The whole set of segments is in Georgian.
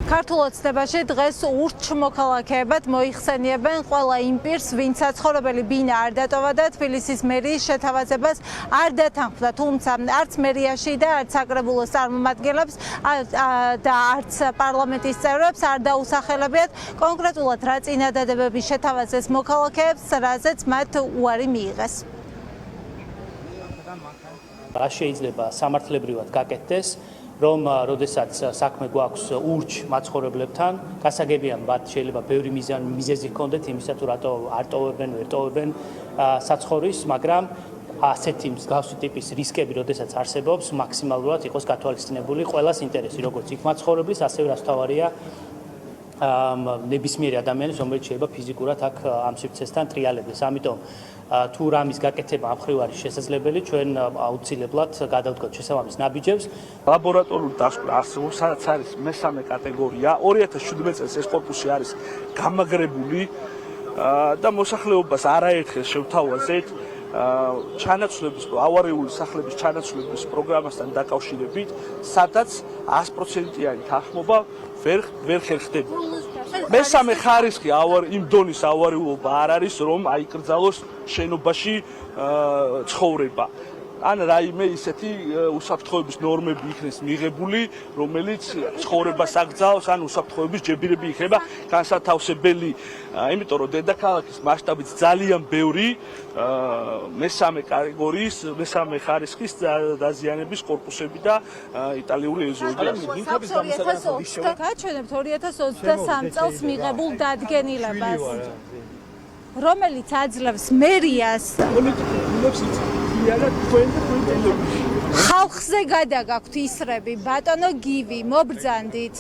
ქართულ ოცნებაში დღეს ურჩმოქალაქეებად მოიხსენიებენ ყველა იმ პირს, ვინც საცხოვრებელი ბინა არ დატოვა და თბილისის მერიის შეთავაზებას არ დათანხმდა, თუმცა არც მერიაში და არც საკრებულოს წარმომადგენლებს და არც პარლამენტის წევრებს არ დაუსახელებიათ კონკრეტულად რა წინადადებები შეთავაზეს მოქალაქეებს, რაზეც მათ უარი მიიღეს. რა შეიძლება სამართლებრივად გაკეთდეს, რომ როდესაც საქმე გვაქვს ურჩ მაცხოვრებლებთან, გასაგებია მათ შეიძლება ბევრი მიზეზი ჰქონდეთ იმისა თუ რატო არ ტოვებენ, ვერ ტოვებენ საცხოვრის, მაგრამ ასეთი მსგავსი ტიპის რისკები, როდესაც არსებობს, მაქსიმალურად იყოს გათვალისწინებული ყველას ინტერესი, როგორც იქ მაცხოვრებლის, ასევე რაც თავარია ნებისმიერი ადამიანის, რომელიც შეიძლება ფიზიკურად აქ ამ სივრცესთან ტრიალებდეს. ამიტომ თუ რამის გაკეთება ამ მხრივ არის შესაძლებელი, ჩვენ აუცილებლად გადავდგოთ შესაბამის ნაბიჯებს. ლაბორატორიული დასკვნა არსებობს, სადაც არის მესამე კატეგორია. 2017 წელს ეს კორპუსი არის გამაგრებული და მოსახლეობას არაერთხელ შევთავაზეთ ჩანაცვლების, ავარიული სახლების ჩანაცვლების პროგრამასთან დაკავშირებით, სადაც 100%-იანი თანხმობა ვერ ხერხდება. მესამე ხარისხი იმ დონის ავარიულობა არ არის, რომ აიკრძალოს შენობაში ცხოვრება. ან რაიმე ისეთი უსაფრთხოების ნორმები იქნეს მიღებული, რომელიც ცხოვრებას აკრძალავს, ან უსაფრთხოების ჯებირები იქნება განსათავსებელი. იმიტომ რომ დედაქალაქის მასშტაბით ძალიან ბევრი მესამე კატეგორიის, მესამე ხარისხის დაზიანების კორპუსები და იტალიური ეზოები არის. გაჩვენებთ 2023 წელს მიღებულ დადგენილებას, რომელიც აძლევს მერიას ხალხზე გადაგაქვთ ისრები, ბატონო გივი, მობრძანდით.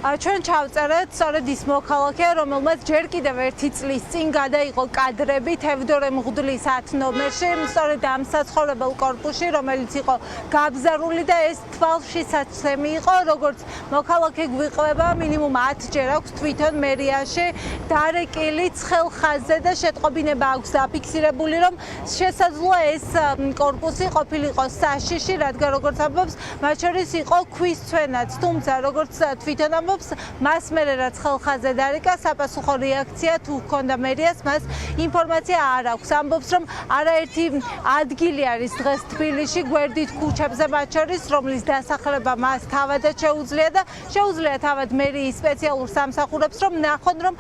ჩვენ ჩავწერეთ სწორედ ის მოქალაქე, რომელმაც ჯერ კიდევ ერთი წლის წინ გადაიღო კადრები თევდორე მღვდლის 10 ნომერში, სწორედ ამ საცხოვრებელ კორპუსში, რომელიც იყო გაბზარული და ეს თვალშისაცემი იყო, როგორც მოქალაქე გვიყვება, მინიმუმ 10 ჯერ აქვს თვითონ მერიაში დარეკილი ცხელ-ხაზზე და შეტყობინება აქვს დაფიქსირებული, რომ შესაძლოა ეს კორპუსი ყოფილიყო საშიში, რადგან როგორც ამბობს, მათ შორის იყო ქვის ცვენაც, თუმცა როგორც თვითონ ამბობს, მას მერე რაც ხელხაზე დარეკა, საპასუხო რეაქცია თუ ჰქონდა მერიას, მას ინფორმაცია არ აქვს. ამბობს, რომ არაერთი ადგილი არის დღეს თბილისში, გვერდით ქუჩებზე მათ შორის, რომლის დასახლება მას თავადაც შეუძლია და შეუძლია თავად მერიის სპეციალურ სამსახურებს, რომ ნახონ, რომ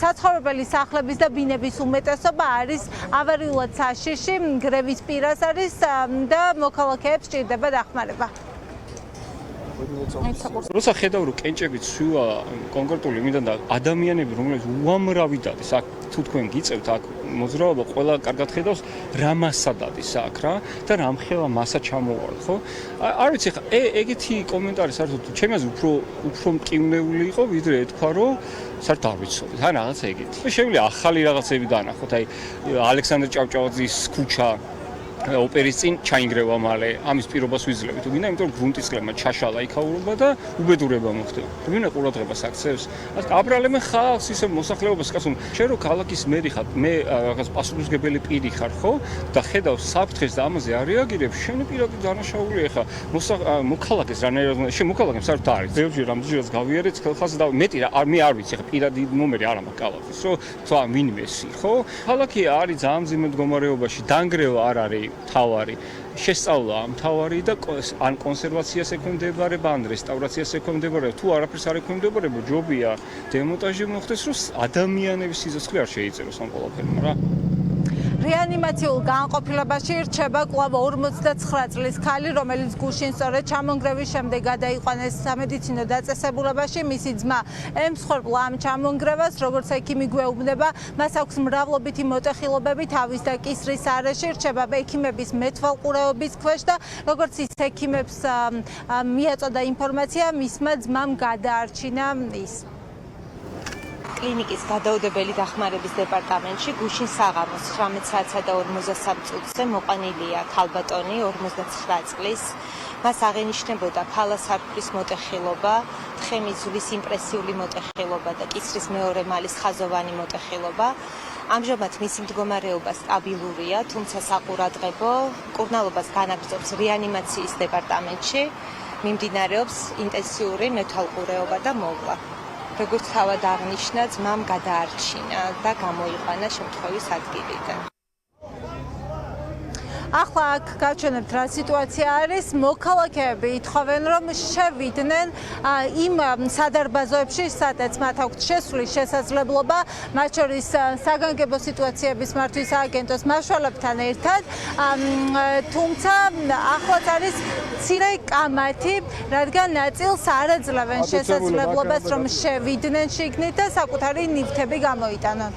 საცხოვრებელი სახლების და ბინების უმეტესობა არის ავარიულად საშიში, გრევის პირას არის და მოქალაქეებს სჭირდება დახმარება. როცა ხედავ რომ კენჭებით სულა კონკრეტული იმიდან და ადამიანები რომლებიც უამრავი დადის აქ თუ თქვენ გიწევთ აქ მოძრაობა ყველა კარგად ხედავს რა მასა დადის აქ რა და რამხელა მასა ჩამოვარდ ხო არ ვიცი ხა ეგეთი კომენტარი საერთოდ ჩემს უფრო მტკივნეული იყო ვიდრე ეთქვა რომ საერთოდ არ ვიცოდით ან რაღაცა ეგეთი შეგვიძლია ახალი რაღაცები განახოთ აი ალექსანდრე ჭავჭავაძის ქუჩა ოპერის წინ ჩაინგრევა მალე ამის პირობას ვიძლევით თუ გინდა იმიტომ რომ გრუნტის კლემა ჩაშალა იქაურობა და უბედურება მოხდება ვინმე ყურადღებას აქცევს ასე აბრალებენ ხალხს ისე მოსახლეობას კაცო შენ რო ქალაქის მერი ხარ მე რაღაც პასუხისმგებელი პირი ხარ ხო და ხედავს საფრთხეს და ამაზე არ რეაგირებს შენი პირადი დანაშაულია ხა მოქალაქეს რანაირად შენ მოქალაქემ საერთოდ არის ბევრჯერ რამდენჯერაც გავიარეთ ხელხაზე და მეტი რა მე არ ვიცი ხა პირადი ნომერი არ მაქვს კალათის რო თვა მინიმესი ხო ქალაქი არის ძალიან მძიმე მდგომარეობაში დანგრევა არ არის თავარი შესწავლა მთავარი და ან კონსერვაციას ექვემდებარება ან რესტავრაციას ექვემდებარება თუ არაფერს არ ექვემდებარება ჯობია დემონტაჟი მოხდეს რომ ადამიანების სიცოცხლე არ შეიწეროს ამ ყველაფერმა რა რეანიმაციულ განყოფილებაში რჩება კვლავ 49 წლის ქალი, რომელიც გუშინ სწორედ ჩამონგრევის შემდეგ გადაიყვანეს სამედიცინო დაწესებულებაში. მისი ძმა ემსხვერპლა ამ ჩამონგრევას, როგორც ექიმი გვეუბნება, მას აქვს მრავლობითი მოტეხილობები თავის და კისრის არეში, რჩება ექიმების მეთვალყურეობის ქვეშ და როგორც ის ექიმებს მიაწოდა ინფორმაცია, მისმა ძმამ გადაარჩინა ის. კლინიკის გადაუდებელი დახმარების დეპარტამენტში გუშინ საღამოს 19:43 წუთზე მოყვანილია ქალბატონი 59 წლის. მას აღენიშნებოდა ქალასარფლის მოტეხილობა, თხემიზულის იმპრესიული მოტეხილობა და კისრის მეორე მალის ხაზოვანი მოტეხილობა. ამჟამად მისი მდგომარეობა სტაბილურია, თუმცა საყურადღებო მკურნალობას განაგრძობს რეანიმაციის დეპარტამენტში. მიმდინარეობს ინტენსიური მეთვალყურეობა და მოვლა. როგორც თავად აღნიშნა, ძმამ გადაარჩინა და გამოიყვანა შემთხვევის ადგილიდან. ახლა აქ გავჩვენებთ რა სიტუაცია არის. მოქალაქეები ითხოვენ რომ შევიდნენ იმ სადარბაზოებში, სადაც მათ აქვთ შესვლის შესაძლებლობა, მათ შორის საგანგებო სიტუაციების მართვის სააგენტოს მაშველებთან ერთად. თუმცა ახლაც არის მცირე კამათი, რადგან ნაწილს არ ეძლევენ შესაძლებლობას რომ შევიდნენ შიგნით და საკუთარი ნივთები გამოიტანონ.